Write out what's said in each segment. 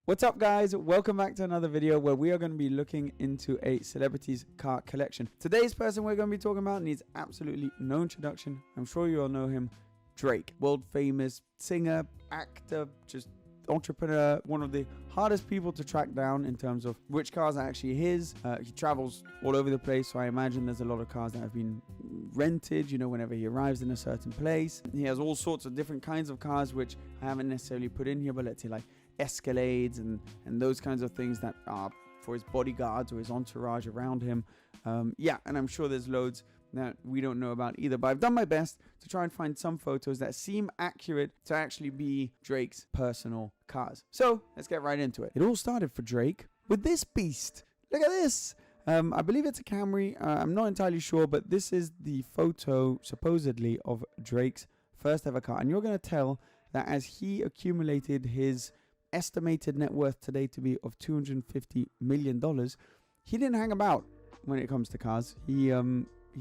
What's up, guys? Welcome back to another video where we are going to be looking into a celebrity's car collection. Today's person we're going to be talking about needs absolutely no introduction. I'm sure you all know him. Drake, world famous singer, actor, just entrepreneur, one of the hardest people to track down in terms of which cars are actually his. He travels all over the place, so I imagine there's a lot of cars that have been rented, you know, whenever he arrives in a certain place. He has all sorts of different kinds of cars, which I haven't necessarily put in here, but let's say like Escalades and those kinds of things that are for his bodyguards or his entourage around him. Yeah, and I'm sure there's loads that we don't know about either, but I've done my best to try and find some photos that seem accurate to actually be Drake's personal cars. So let's get right into it. It all started for Drake with this beast. Look at this. I believe it's a Camry. I'm not entirely sure, but this is the photo supposedly of Drake's first ever car, and you're going to tell that as he accumulated his estimated net worth today to be of $250 million, he didn't hang about when it comes to cars. He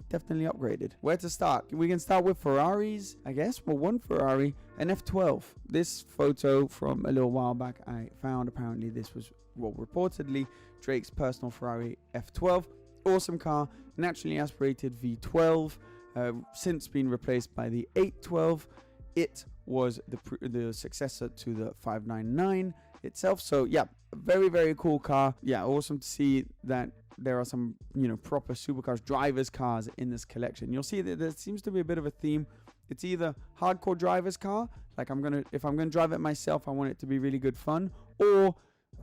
definitely upgraded. Where to start? We can start with Ferraris, I guess. Well, one Ferrari, an F12. This photo from a little while back I found. Apparently this was, well, reportedly Drake's personal Ferrari F12. Awesome car, naturally aspirated V12, since been replaced by the 812. It was the successor to the 599 itself. So yeah, very, very cool car. Yeah, awesome to see that there are some, you know, proper supercars, drivers cars in this collection. You'll see that there seems to be a bit of a theme. It's either hardcore driver's car, like if I'm gonna drive it myself, I want it to be really good fun, or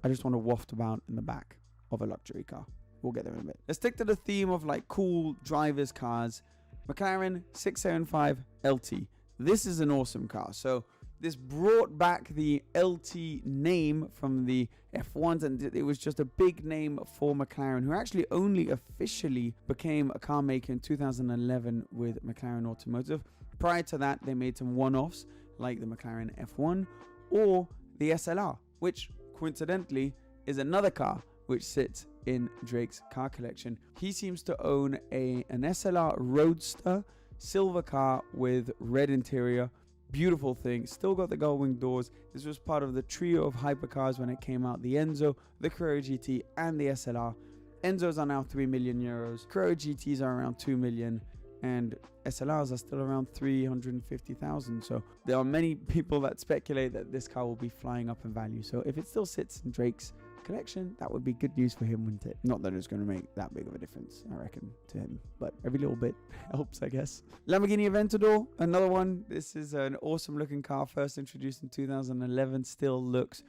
I just want to waft about in the back of a luxury car. We'll get there in a bit. Let's stick to the theme of like cool drivers cars. McLaren 675 LT. This is an awesome car. So this brought back the LT name from the F1s, and it was just a big name for McLaren, who actually only officially became a car maker in 2011 with McLaren Automotive. Prior to that, they made some one-offs like the McLaren F1 or the SLR, which coincidentally is another car which sits in Drake's car collection. He seems to own an SLR Roadster, silver car with red interior. Beautiful thing. Still got the gull wing doors. This was part of the trio of hypercars when it came out. The Enzo, the Carrera GT, and the SLR. Enzos are now 3 million euros. Carrera GTs are around 2 million. And SLRs are still around 350,000. So there are many people that speculate that this car will be flying up in value. So if it still sits in Drake's collection, that would be good news for him, wouldn't it? Not that it's going to make that big of a difference, I reckon, to him, but every little bit helps, I guess. Lamborghini Aventador, another one. This is an awesome looking car, first introduced in 2011, still looks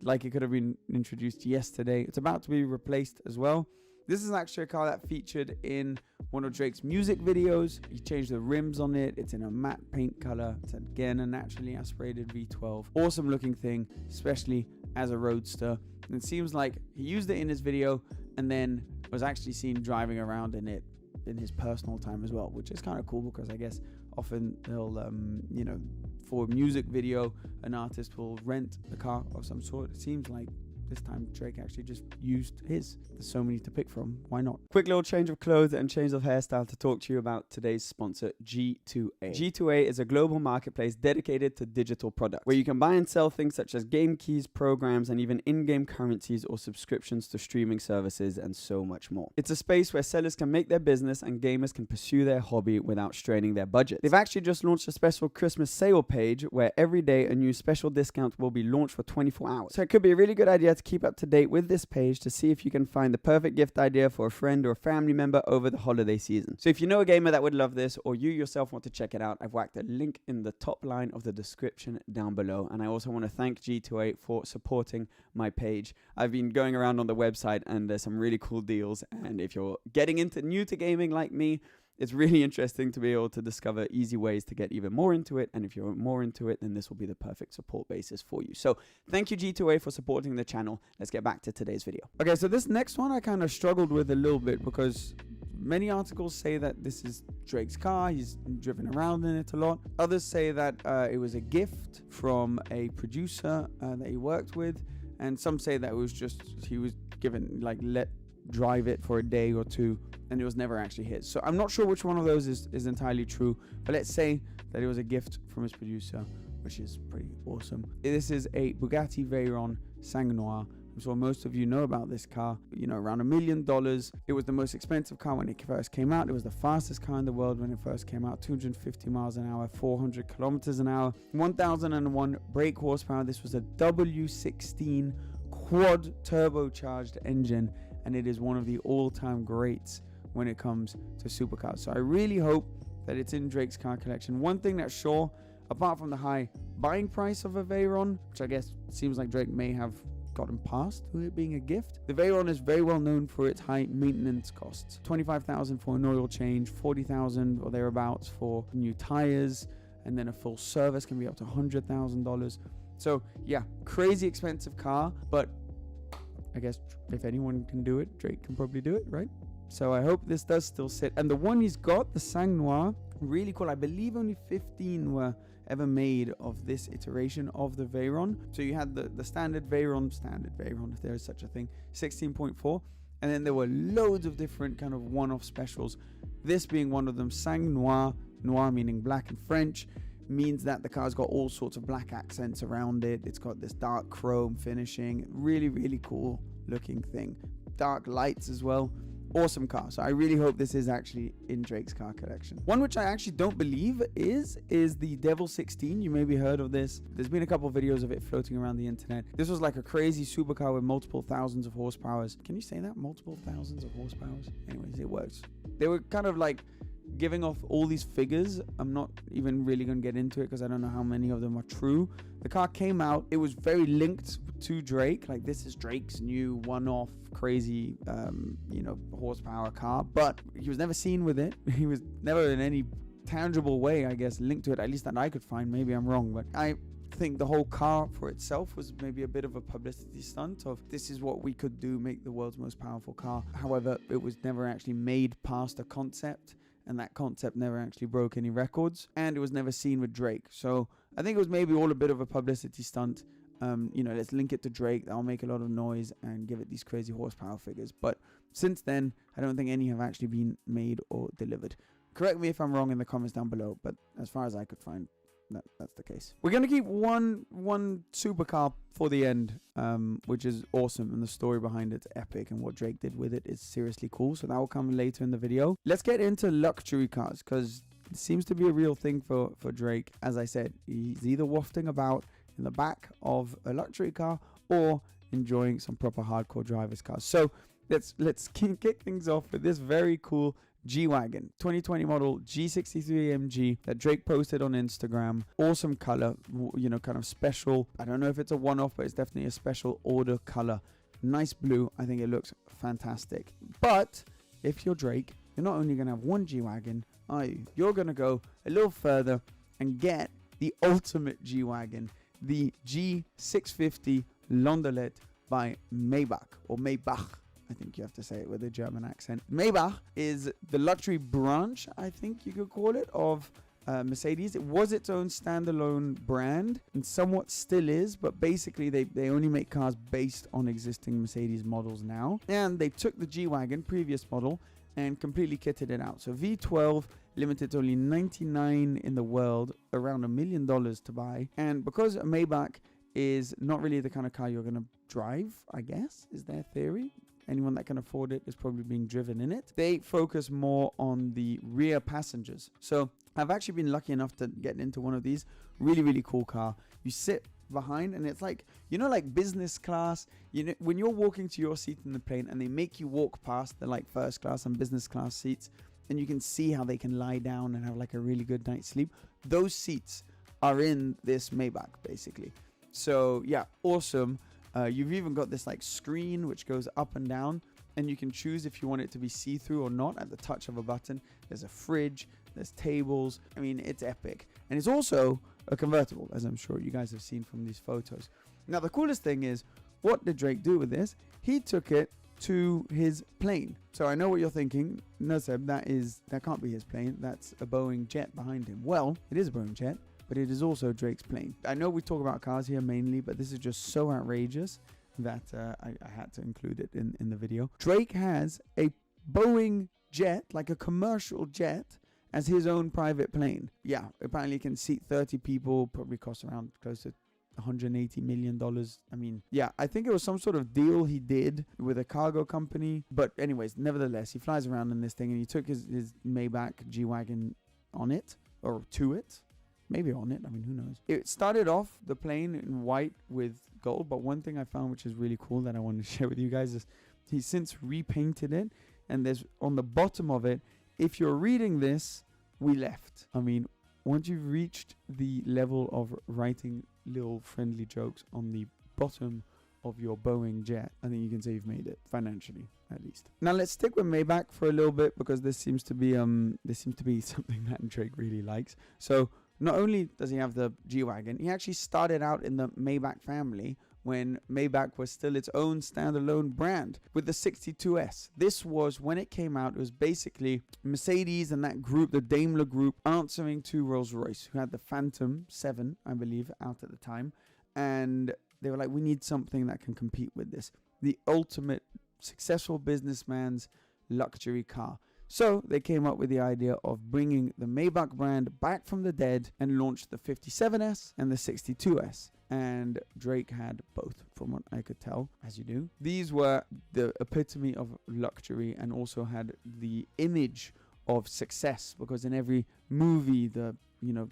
like it could have been introduced yesterday. It's about to be replaced as well. This is actually a car that featured in one of Drake's music videos. He changed the rims on it. It's in a matte paint color. It's again a naturally aspirated V12. Awesome looking thing, especially as a roadster. And it seems like he used it in his video and then was actually seen driving around in it in his personal time as well, which is kind of cool because I guess often they'll, you know, for a music video, an artist will rent a car of some sort. It seems like this time Drake actually just used his. There's so many to pick from. Why not? Quick little change of clothes and change of hairstyle to talk to you about today's sponsor, G2A. G2A is a global marketplace dedicated to digital products, where you can buy and sell things such as game keys, programs, and even in-game currencies or subscriptions to streaming services and so much more. It's a space where sellers can make their business and gamers can pursue their hobby without straining their budget. They've actually just launched a special Christmas sale page where every day a new special discount will be launched for 24 hours. So it could be a really good idea to keep up to date with this page to see if you can find the perfect gift idea for a friend or a family member over the holiday season. So if you know a gamer that would love this, or you yourself want to check it out, I've whacked a link in the top line of the description down below. And I also want to thank G2A for supporting my page. I've been going around on the website and there's some really cool deals. And if you're getting new to gaming like me, it's really interesting to be able to discover easy ways to get even more into it. And if you're more into it, then this will be the perfect support basis for you. So thank you, G2A, for supporting the channel. Let's get back to today's video. Okay, so this next one I kind of struggled with a little bit because many articles say that this is Drake's car. He's driven around in it a lot. Others say that it was a gift from a producer that he worked with. And some say that it was just, he was given, like, let drive it for a day or two, and it was never actually his. So I'm not sure which one of those is entirely true, but let's say that it was a gift from his producer, which is pretty awesome. This is a Bugatti Veyron Sang Noir. I'm sure most of you know about this car, you know, around $1 million. It was the most expensive car when it first came out. It was the fastest car in the world when it first came out, 250 miles an hour, 400 kilometers an hour, 1001 brake horsepower. This was a W16 quad turbocharged engine, and it is one of the all-time greats when it comes to supercars. So I really hope that it's in Drake's car collection. One thing that's sure, apart from the high buying price of a Veyron, which I guess seems like Drake may have gotten past to it being a gift, the Veyron is very well known for its high maintenance costs. $25,000 for an oil change, $40,000 or thereabouts for new tires, and then a full service can be up to $100,000. So yeah, crazy expensive car, but I guess if anyone can do it, Drake can probably do it, right? So I hope this does still sit. And the one he's got, the Sang Noir, really cool. I believe only 15 were ever made of this iteration of the Veyron. So you had the standard Veyron, if there is such a thing, 16.4, and then there were loads of different kind of one-off specials. This being one of them, Sang Noir, noir meaning black in French, means that the car's got all sorts of black accents around it. It's got this dark chrome finishing, really, really cool looking thing. Dark lights as well. Awesome car. So I really hope this is actually in Drake's car collection. One which I actually don't believe is the Devil 16. You maybe heard of this. There's been a couple of videos of it floating around the internet. This was like a crazy supercar with multiple thousands of horsepower. Can you say that? Multiple thousands of horsepower? Anyways, it works. They were kind of like giving off all these figures. I'm not even really going to get into it because I don't know how many of them are true. The car came out. It was very linked to Drake. Like, this is Drake's new one-off crazy, horsepower car. But he was never seen with it. He was never in any tangible way, I guess, linked to it. At least that I could find. Maybe I'm wrong. But I think the whole car for itself was maybe a bit of a publicity stunt of this is what we could do, make the world's most powerful car. However, it was never actually made past a concept. And that concept never actually broke any records, and it was never seen with Drake. So I think it was maybe all a bit of a publicity stunt. Let's link it to Drake. That'll make a lot of noise and give it these crazy horsepower figures. But since then, I don't think any have actually been made or delivered. Correct me if I'm wrong in the comments down below, but as far as I could find, that's the case. We're going to keep one supercar for the end, which is awesome, and the story behind it's epic, and what Drake did with it is seriously cool. So that will come later in the video. Let's get into luxury cars, because it seems to be a real thing for Drake. As I said, he's either wafting about in the back of a luxury car or enjoying some proper hardcore driver's cars. So let's kick things off with this very cool G-Wagon, 2020 model G63 AMG that Drake posted on Instagram. Awesome color, kind of special. I don't know if it's a one-off, but it's definitely a special order color. Nice blue. I think it looks fantastic. But if you're Drake, you're not only going to have one G-Wagon, are you? You're going to go a little further and get the ultimate G-Wagon, the G650 Landaulet by Maybach, or Maybach. I think you have to say it with a German accent. Maybach is the luxury branch, I think you could call it, of Mercedes. It was its own standalone brand and somewhat still is, but basically they only make cars based on existing Mercedes models now. And they took the G-Wagon, previous model, and completely kitted it out. So V12, limited to only 99 in the world, around $1 million to buy. And because a Maybach is not really the kind of car you're going to drive, I guess, is their theory. Anyone that can afford it is probably being driven in it. They focus more on the rear passengers. So I've actually been lucky enough to get into one of these. Really, really cool car. You sit behind and it's like, like business class. When you're walking to your seat in the plane and they make you walk past the like first class and business class seats, and you can see how they can lie down and have like a really good night's sleep. Those seats are in this Maybach basically. So yeah, awesome. You've even got this like screen which goes up and down, and you can choose if you want it to be see-through or not at the touch of a button. There's a fridge, there's tables. I mean, it's epic. And it's also a convertible, as I'm sure you guys have seen from these photos. Now, the coolest thing is, what did Drake do with this? He took it to his plane. So I know what you're thinking. No, Seb, that can't be his plane. That's a Boeing jet behind him. Well, it is a Boeing jet, but it is also Drake's plane. I know we talk about cars here mainly, but this is just so outrageous that I had to include it in the video. Drake has a Boeing jet, like a commercial jet, as his own private plane. Yeah, apparently it can seat 30 people, probably costs around close to $180 million. I mean, yeah, I think it was some sort of deal he did with a cargo company. But anyways, nevertheless, he flies around in this thing, and he took his Maybach G-Wagon on it, or to it. Maybe on it. I mean, who knows? It started off the plane in white with gold, but one thing I found which is really cool that I wanted to share with you guys is he's since repainted it, and there's on the bottom of it, if you're reading this, we left. I mean, once you've reached the level of writing little friendly jokes on the bottom of your Boeing jet, I think you can say you've made it, financially at least. Now let's stick with Maybach for a little bit, because this seems to be something that Drake really likes. So not only does he have the G-Wagon, he actually started out in the Maybach family when Maybach was still its own standalone brand with the 62S. This was, when it came out, it was basically Mercedes and that group, the Daimler group, answering to Rolls-Royce, who had the Phantom 7, I believe, out at the time. And they were like, we need something that can compete with this. The ultimate successful businessman's luxury car. So they came up with the idea of bringing the Maybach brand back from the dead and launched the 57S and the 62S. And Drake had both, from what I could tell, as you do. These were the epitome of luxury and also had the image of success, because in every movie, the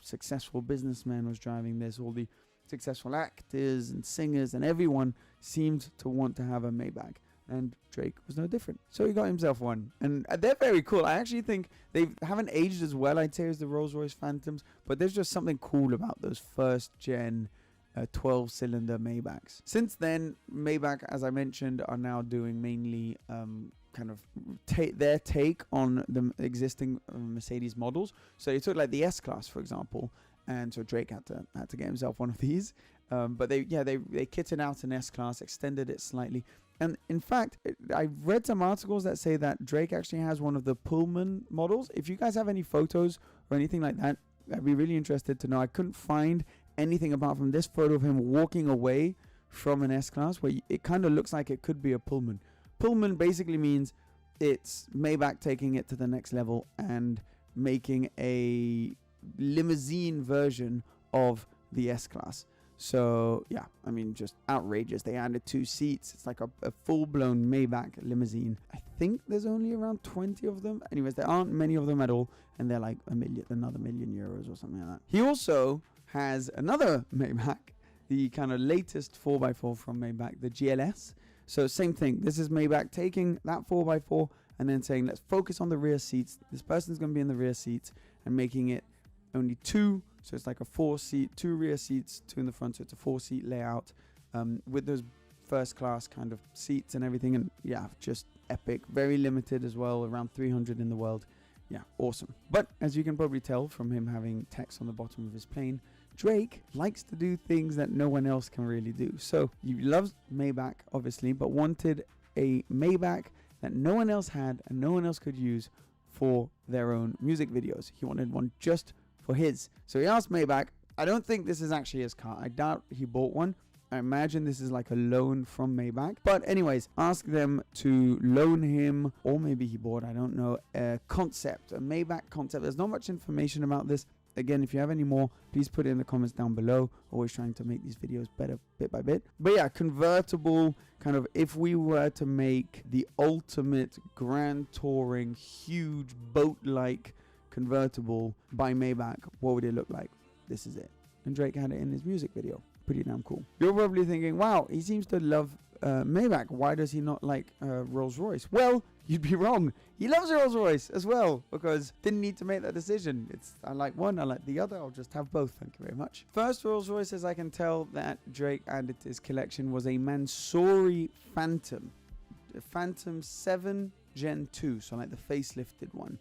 successful businessman was driving this. All the successful actors and singers and everyone seemed to want to have a Maybach. And Drake was no different. So he got himself one. And they're very cool. I actually think they haven't aged as well, I'd say, as the Rolls-Royce Phantoms. But there's just something cool about those first-gen 12-cylinder Maybachs. Since then, Maybach, as I mentioned, are now doing mainly kind of their take on the existing Mercedes models. So they took like the S-Class, for example. And so Drake had to get himself one of these. But they kitted out an S-Class, extended it slightly. And in fact, I read some articles that say that Drake actually has one of the Pullman models. If you guys have any photos or anything like that, I'd be really interested to know. I couldn't find anything apart from this photo of him walking away from an S-Class, where it kind of looks like it could be a Pullman. Pullman basically means it's Maybach taking it to the next level and making a limousine version of the S-Class. So yeah, I mean, just outrageous. They added 2 seats. It's like a full-blown Maybach limousine. I think there's only around 20 of them. Anyways, there aren't many of them at all, and they're like another million euros or something like that. He also has another Maybach, the kind of latest 4x4 from Maybach, the GLS. So same thing. This is Maybach taking that 4x4 and then saying, let's focus on the rear seats. This person's going to be in the rear seats, and making it only 2. So it's like a 4-seat, 2 rear seats, 2 in the front. So it's a 4-seat layout with those first class kind of seats and everything. And yeah, just epic. Very limited as well. Around 300 in the world. Yeah, awesome. But as you can probably tell from him having text on the bottom of his plane, Drake likes to do things that no one else can really do. So he loves Maybach, obviously, but wanted a Maybach that no one else had and no one else could use for their own music videos. He wanted one just for his. So he asked Maybach. I don't think this is actually his car. I doubt he bought one. I imagine this is like a loan from Maybach. But anyways, ask them to loan him, or maybe he bought, I don't know, a concept, a Maybach concept. There's not much information about this. Again, if you have any more, please put it in the comments down below. Always trying to make these videos better bit by bit. But yeah, convertible, kind of, if we were to make the ultimate grand touring, huge boat-like convertible by Maybach, what would it look like? This is it. And Drake had it in his music video. Pretty damn cool. You're probably thinking, wow, he seems to love Maybach. Why does he not like Rolls-Royce? Well, you'd be wrong. He loves Rolls-Royce as well, because didn't need to make that decision. I like one, I like the other. I'll just have both. Thank you very much. First Rolls-Royce, as I can tell, that Drake added to his collection was a Mansory Phantom. The Phantom 7 Gen 2, so like the facelifted one.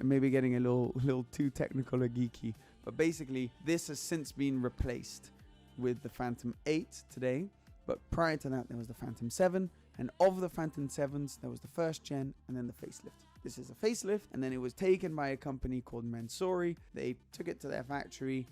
Maybe getting a little too technical or geeky, but basically this has since been replaced with the Phantom 8 today. But prior to that, there was the Phantom 7, and of the Phantom 7s, there was the first gen and then the facelift. This is a facelift, and then it was taken by a company called Mansory. They took it to their factory,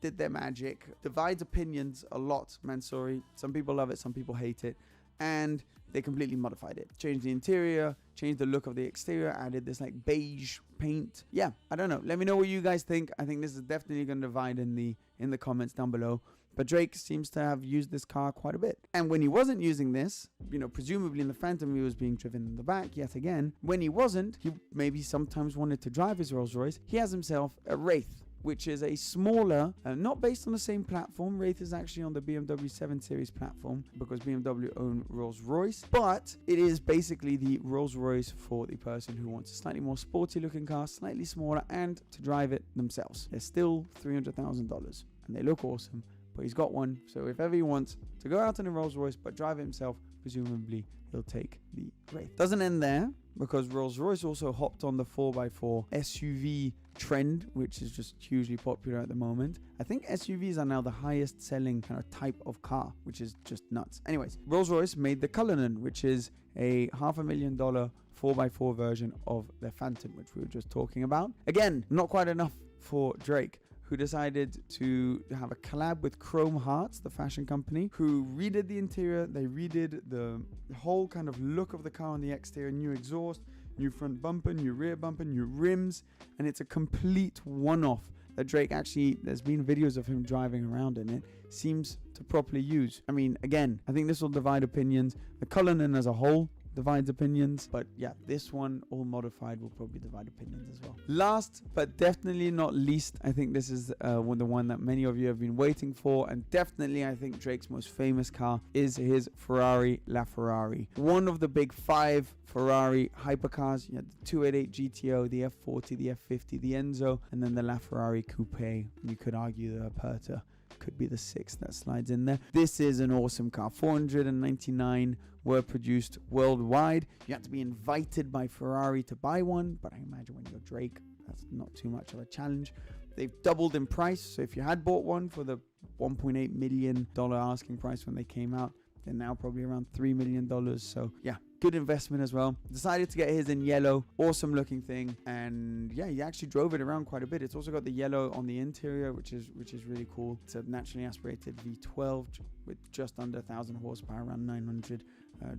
did their magic. Divides opinions a lot, Mansory. Some people love it, some people hate it, and they completely modified it. Changed the interior, changed the look of the exterior, added this like beige paint. Yeah, I don't know. Let me know what you guys think. I think this is definitely going to divide in the comments down below. But Drake seems to have used this car quite a bit. And when he wasn't using this, presumably in the Phantom he was being driven in the back yet again. When he wasn't, he maybe sometimes wanted to drive his Rolls Royce. He has himself a Wraith, which is a smaller, not based on the same platform. Wraith is actually on the BMW 7 Series platform because BMW own Rolls-Royce, but it is basically the Rolls-Royce for the person who wants a slightly more sporty looking car, slightly smaller, and to drive it themselves. They're still $300,000 and they look awesome, but he's got one. So if ever he wants to go out in a Rolls-Royce but drive it himself, presumably he'll take the Wraith. Doesn't end there, because Rolls-Royce also hopped on the 4x4 SUV trend, which is just hugely popular at the moment. I think SUVs are now the highest selling kind of type of car, which is just nuts. Anyways, Rolls-Royce made the Cullinan, which is a $500,000 4x4 version of the Phantom, which we were just talking about. Again, not quite enough for Drake, who decided to have a collab with Chrome Hearts, the fashion company, who redid the interior. They redid the whole kind of look of the car on the exterior, new exhaust, new front bumper, new rear bumper, new rims, and it's a complete one-off that Drake actually, there's been videos of him driving around in it, seems to properly use. I mean, again, I think this will divide opinions. The Cullinan as a whole divides opinions, but yeah, this one all modified will probably divide opinions as well. Last but definitely not least, I think this is the one that many of you have been waiting for, and definitely I think Drake's most famous car is his Ferrari LaFerrari, one of the big 5 Ferrari hypercars. You had the 288 GTO, the F40, the F50, the Enzo, and then the LaFerrari Coupe. You could argue the Aperta could be the 6th that slides in there. This is an awesome car. 499 were produced worldwide. You have to be invited by Ferrari to buy one, but I imagine when you're Drake, that's not too much of a challenge. They've doubled in price, so if you had bought one for the $1.8 million asking price when they came out, they're now probably around $3 million. So yeah, good investment as well. Decided to get his in yellow, awesome looking thing, and yeah, he actually drove it around quite a bit. It's also got the yellow on the interior, which is really cool. It's a naturally aspirated V12 with just under 1,000 horsepower, around 900,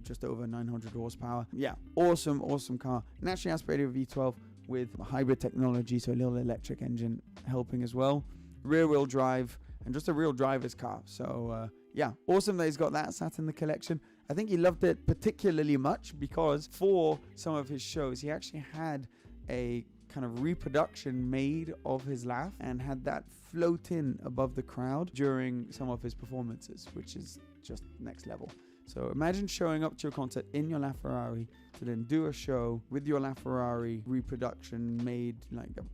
just over 900 horsepower. Yeah, awesome car. Naturally aspirated V12 with hybrid technology, so a little electric engine helping as well. Rear wheel drive, and just a real driver's car. So yeah, awesome that he's got that sat in the collection. I think he loved it particularly much because for some of his shows, he actually had a kind of reproduction made of his laugh and had that float in above the crowd during some of his performances, which is just next level. So imagine showing up to your concert in your LaFerrari to then do a show with your LaFerrari reproduction made,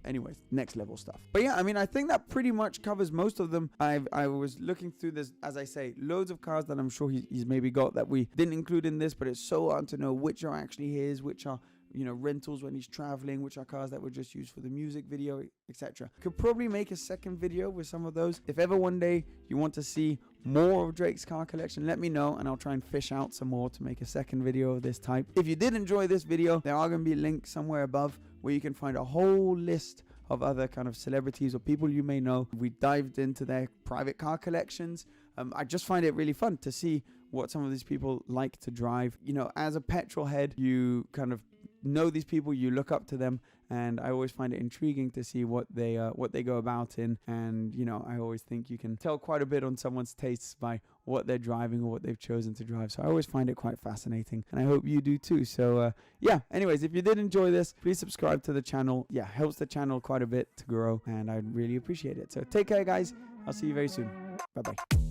anyways, next level stuff. But yeah, I mean, I think that pretty much covers most of them. I was looking through this, as I say, loads of cars that I'm sure he's maybe got that we didn't include in this, but it's so hard to know which are actually his, which are rentals when he's traveling, which are cars that were just used for the music video, etc. Could probably make a second video with some of those. If ever one day you want to see more of Drake's car collection, let me know and I'll try and fish out some more to make a second video of this type. If you did enjoy this video, there are going to be links somewhere above where you can find a whole list of other kind of celebrities or people you may know. We dived into their private car collections. I just find it really fun to see what some of these people like to drive. As a petrol head, you kind of know these people, you look up to them, and I always find it intriguing to see what they go about in. And I always think you can tell quite a bit on someone's tastes by what they're driving or what they've chosen to drive. So I always find it quite fascinating, and I hope you do too. So yeah, anyways, if you did enjoy this, please subscribe to the channel. Yeah, helps the channel quite a bit to grow, and I'd really appreciate it. So take care, guys. I'll see you very soon. Bye bye.